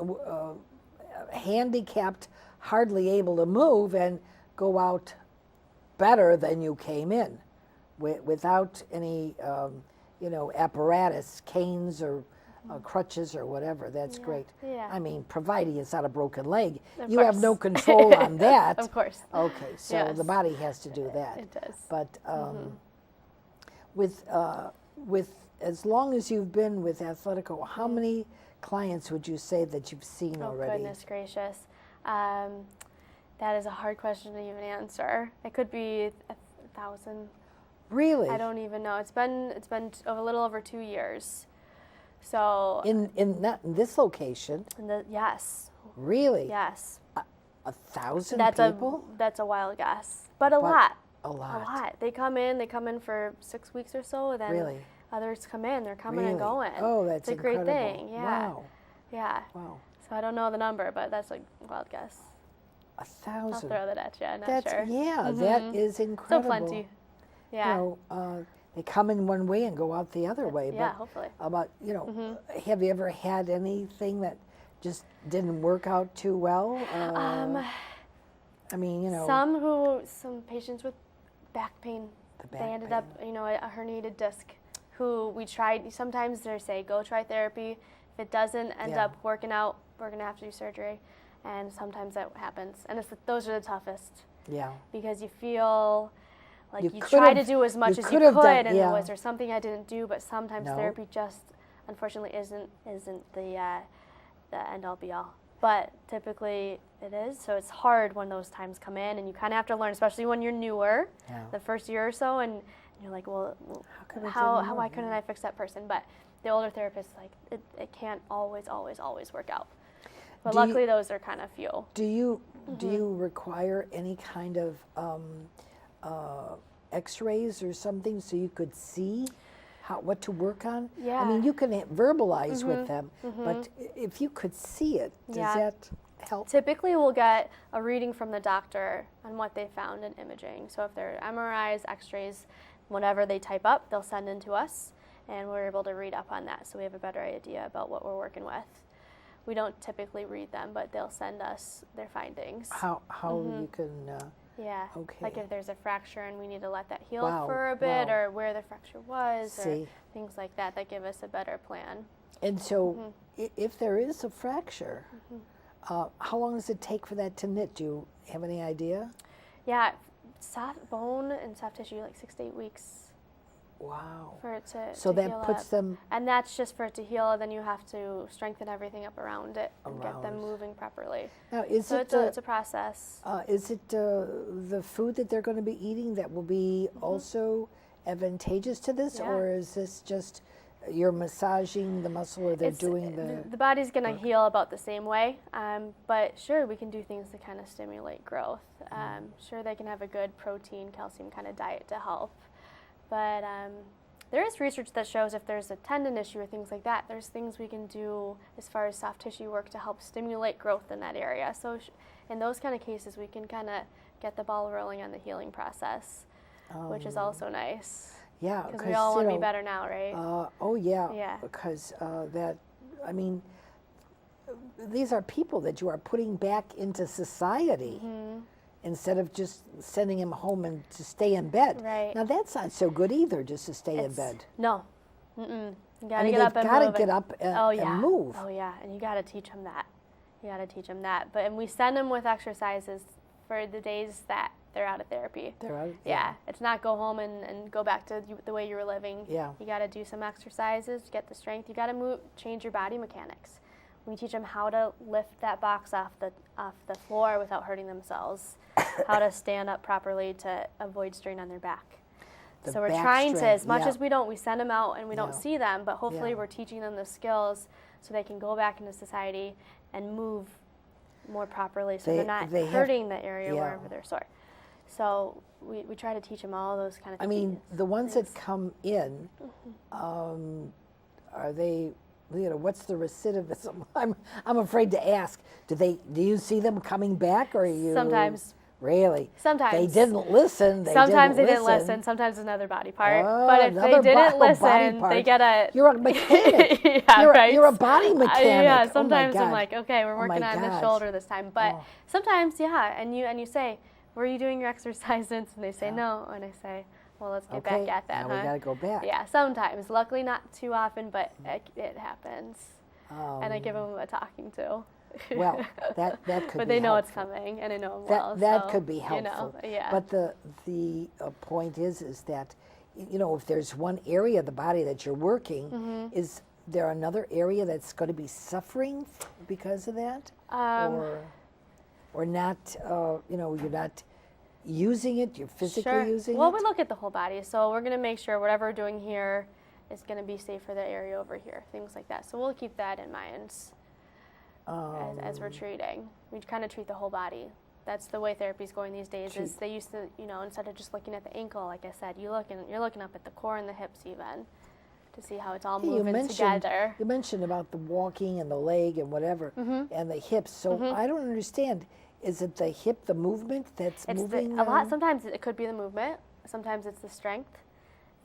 handicapped, hardly able to move, and go out better than you came in, without any apparatus, canes or crutches or whatever. That's great. Yeah. I mean, providing it's not a broken leg, Of you have course. no control on that. Of course. Okay, so Yes. the body has to do that. It does. But with as long as you've been with Athletico, how many clients would you say that you've seen Oh, already? goodness gracious. That is a hard question to even answer. It could be 1,000. Really? I don't even know. It's been a little over 2 years. So In not in this location. yes, Really? yes. 1,000 That's people? that's a wild guess, but a lot. A lot. A lot. They come in for 6 weeks or so, then Really? others come in. They're coming Really? and going. Oh, that's it's a great incredible. thing. Yeah. Wow. Yeah. Wow. So I don't know the number, but that's a wild guess. 1,000. I'll throw that at you. I'm not That's sure. yeah. That is Still incredible. plenty. Yeah. You know, they come in one way and go out the other way. Yeah, But hopefully. about have you ever had anything that just didn't work out too well? I mean, Some patients with back pain, The they back ended pain. up, a herniated disc, who we tried, sometimes they say, go try therapy. If it doesn't end Yeah. up working out, we're going to have to do surgery. And sometimes that happens. And those are the toughest, Yeah. because you feel like You you could try to have- do as much you as could you have could, done- and yeah. was there something I didn't do, but sometimes No. therapy just, unfortunately, isn't the end all be all. But typically it is, so it's hard when those times come in, and you kind of have to learn, especially when you're newer, Yeah. the first year or so, and you're like, well, could I how do why more? couldn't I fix that person? But the older therapist's like, it can't always work out. But Do you- luckily those are kind of few. Do you require any kind of X-rays or something so you could see what to work on? I mean, Yeah. you can verbalize with them, but if you could see it, does Yeah. that help? Typically, we'll get a reading from the doctor on what they found in imaging. So if they're MRIs, X-rays, whatever they type up, they'll send in to us, and we're able to read up on that, so we have a better idea about what we're working with. We don't typically read them, but they'll send us their findings. How you can? Yeah. Okay. Like if there's a fracture and we need to let that heal Wow, for a bit, wow. or where the fracture was, See. or things like that, that give us a better plan. And so, if there is a fracture, how long does it take for that to knit? Do you have any idea? Yeah, soft bone and soft tissue, like 6 to 8 weeks. Wow. For it to So to that heal puts up. them. And that's just for it to heal. Then you have to strengthen everything up around it and get them Around. moving properly. Now, is So it it's a process. is it the food that they're going to be eating that will be also advantageous to this, Yeah. or is this just you're massaging the muscle, or they're doing the body's going to heal about the same way. But sure, we can do things to kind of stimulate growth. Sure, they can have a good protein, calcium kind of diet to help. But there is research that shows if there's a tendon issue or things like that, there's things we can do as far as soft tissue work to help stimulate growth in that area. So in those kind of cases, we can kind of get the ball rolling on the healing process, which is also nice. Yeah, because we all want to be better now, right? Oh yeah. Yeah. Because these are people that you are putting back into society. Instead of just sending him home and to stay in bed. Right. Now that's not so good either, just to stay in bed. No. You gotta get up and move. They've got to get up and move. Oh yeah, and you gotta teach them that. And we send them with exercises for the days that they're out of therapy. Yeah. It's not go home and go back to the way you were living. Yeah. You gotta do some exercises, get the strength. You gotta change your body mechanics. We teach them how to lift that box off the floor without hurting themselves, how to stand up properly to avoid strain on their back. So we're trying to, as much as we send them out and we don't see them, but hopefully we're teaching them the skills so they can go back into society and move more properly so they're not hurting the area wherever they're sore. So we try to teach them all those kind of things. I mean, the ones that come in, are they... what's the recidivism? I'm afraid to ask. Do you see them coming back, or are you? Sometimes. Really? Sometimes. They didn't listen. Sometimes they didn't listen. Sometimes another body part. But if they didn't listen, they get a... You're a mechanic. You're a body mechanic. Yeah, sometimes I'm like, okay, we're working on the shoulder this time. But sometimes, and you say, were you doing your exercises? And they say no. And I say, well, let's get back at that, now we got to go back. Yeah, sometimes. Luckily not too often, but it happens. And I give them a talking to. Well, that could be But they know helpful. it's coming, and I know them well. That so, could be helpful. Yeah. But the point is that, if there's one area of the body that you're working, is there another area that's going to be suffering because of that? Or not, you're not using it, you're physically using it? Well, we look at the whole body, so we're going to make sure whatever we're doing here is going to be safe for the area over here, things like that. So we'll keep that in mind as we're treating. We kind of treat the whole body. That's the way therapy's going these days. Is they used to, instead of just looking at the ankle, like I said, you're looking up at the core and the hips even to see how it's all moving together. You mentioned about the walking and the leg and whatever, and the hips. So I don't understand. Is it the hip, the movement that's moving? A lot. Sometimes it could be the movement. Sometimes it's the strength.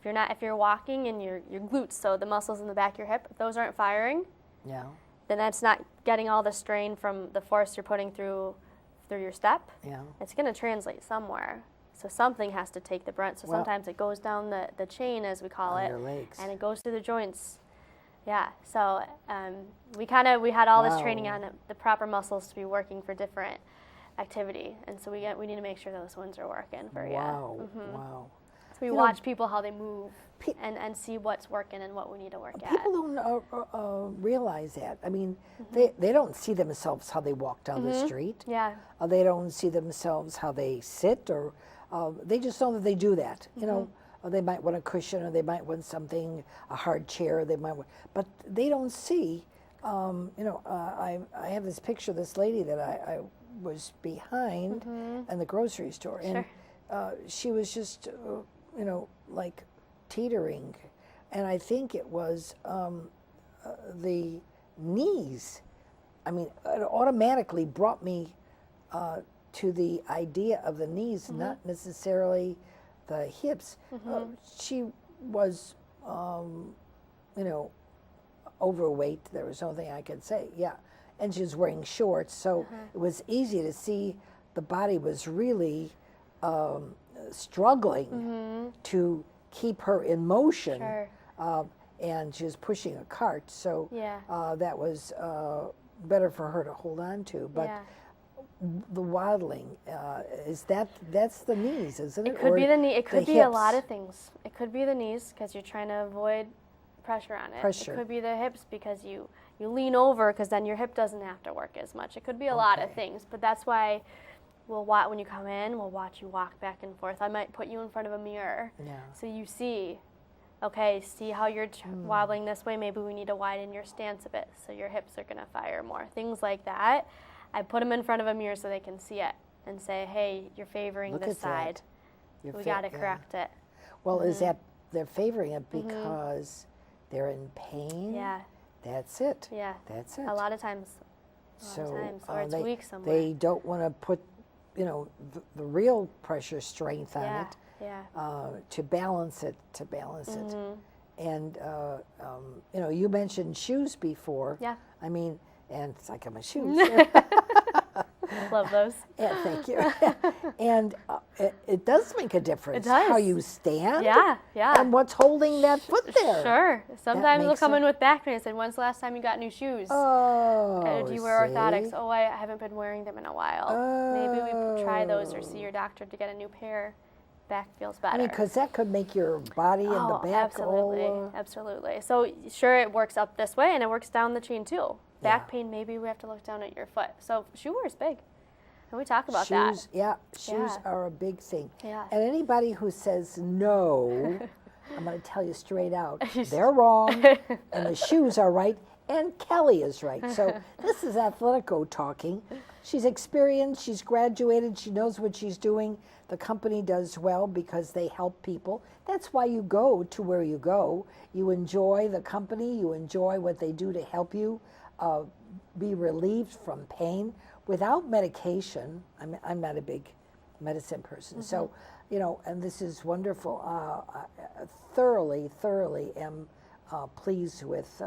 If you're walking and your glutes, so the muscles in the back of your hip, if those aren't firing, then that's not getting all the strain from the force you're putting through your step. It's going to translate somewhere. So something has to take the brunt. So sometimes it goes down the chain, as we call it, your legs. And it goes through the joints. Yeah. So we had all this training on the proper muscles to be working for different activity, and so we need to make sure those ones are working for you. Wow. So we watch people how they move and see what's working and what we need to work at. People don't realize that. I mean, they don't see themselves how they walk down the street. Yeah. They don't see themselves how they sit, or they just know that they do that. They might want a cushion, or they might want something, a hard chair. But they don't see. I have this picture of this lady that I was behind in the grocery store, and she was just, like teetering, and I think it was the knees. I mean, it automatically brought me to the idea of the knees, not necessarily the hips. She was, overweight. There was nothing I could say. Yeah. And she was wearing shorts, so it was easy to see the body was really struggling to keep her in motion. And she was pushing a cart, so that was better for her to hold on to. But the waddling, that's the knees, isn't it? It could be the knee. It could be a lot of things. It could be the knees because you're trying to avoid pressure on it. It could be the hips because you lean over because then your hip doesn't have to work as much. It could be a lot of things, but that's why when you come in, we'll watch you walk back and forth. I might put you in front of a mirror so you see okay, see how you're wobbling this way, maybe we need to widen your stance a bit so your hips are going to fire more. Things like that. I put them in front of a mirror so they can see it and say, hey, you're favoring this side. We got to correct it. Well, is that they're favoring it because they're in pain? Yeah. That's it. Yeah. That's it. A lot of times. Or it's weak somewhere. They don't want to put, the real pressure strength on it. Yeah. To balance it. And, you mentioned shoes before. Yeah. I mean, and it's like I'm a shoes. Love those. Yeah, thank you. And it does make a difference. It does. How you stand. Yeah, yeah. And what's holding that foot there. Sure. Sometimes they'll come in with back pain. I said, when's the last time you got new shoes? Oh, do you wear orthotics? Oh, I haven't been wearing them in a while. Maybe we try those or see your doctor to get a new pair. Back feels better. I mean, because that could make your body and the back absolutely. So sure, it works up this way and it works down the chain too. Back pain, maybe we have to look down at your foot. So shoe wear is big. And we talk about that. Yeah, shoes are a big thing. Yeah. And anybody who says no, I'm going to tell you straight out, they're wrong, and the shoes are right, and Kelly is right. So this is Athletico talking. She's experienced, she's graduated, she knows what she's doing. The company does well because they help people. That's why you go to where you go. You enjoy the company, you enjoy what they do to help you be relieved from pain. Without medication, I'm not a big medicine person, so, and this is wonderful. I thoroughly am pleased with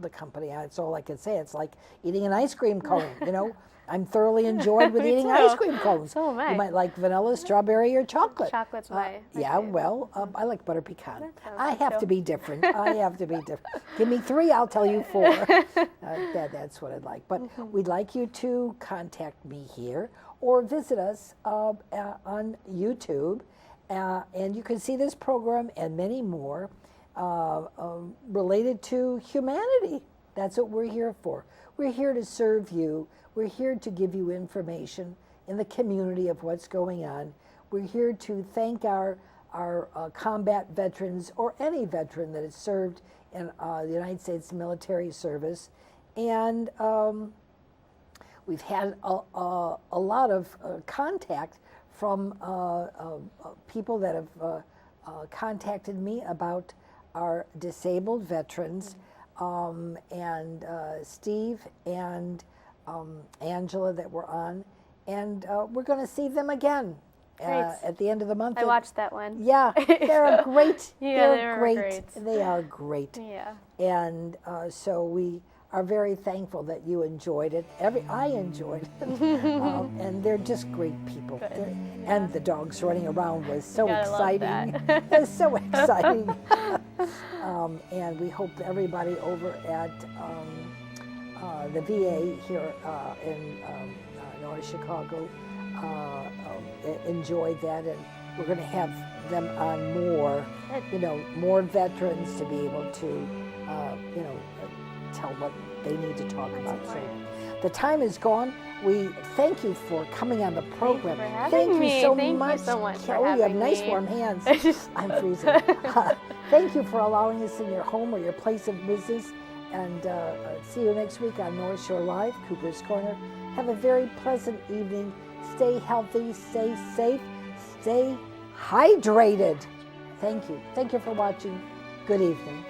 the company. That's all I can say. It's like eating an ice cream cone, I'm thoroughly enjoyed with eating ice cream cones. So am I. You might like vanilla, strawberry, or chocolate. Chocolate's my yeah, favorite. well, I like butter pecan. I good have too. to be different. I have to be different. Give me 3, I'll tell you 4. That's what I'd like. But we'd like you to contact me here or visit us on YouTube. And you can see this program and many more related to humanity. That's what we're here for. We're here to serve you. We're here to give you information in the community of what's going on. We're here to thank our combat veterans or any veteran that has served in the United States military service. And we've had a lot of contact from people that have contacted me about our disabled veterans. And Steve and Angela that were on, and we're going to see them again at the end of the month. I watched that one. Yeah, they're great. They're great. They are great. Yeah. And so we are very thankful that you enjoyed it. I enjoyed it. And they're just great people. And the dogs running around was so exciting. It was so exciting. And we hope that everybody over at the VA here in North Chicago enjoyed that, and we're going to have them on more veterans to be able to tell what they need to talk about. So the time is gone. We thank you for coming on the program. Thank you so much, Kelly. You have nice warm hands. I'm freezing. Thank you for allowing us in your home or your place of business. And see you next week on North Shore Live, Cooper's Corner. Have a very pleasant evening. Stay healthy, stay safe, stay hydrated. Thank you. Thank you for watching. Good evening.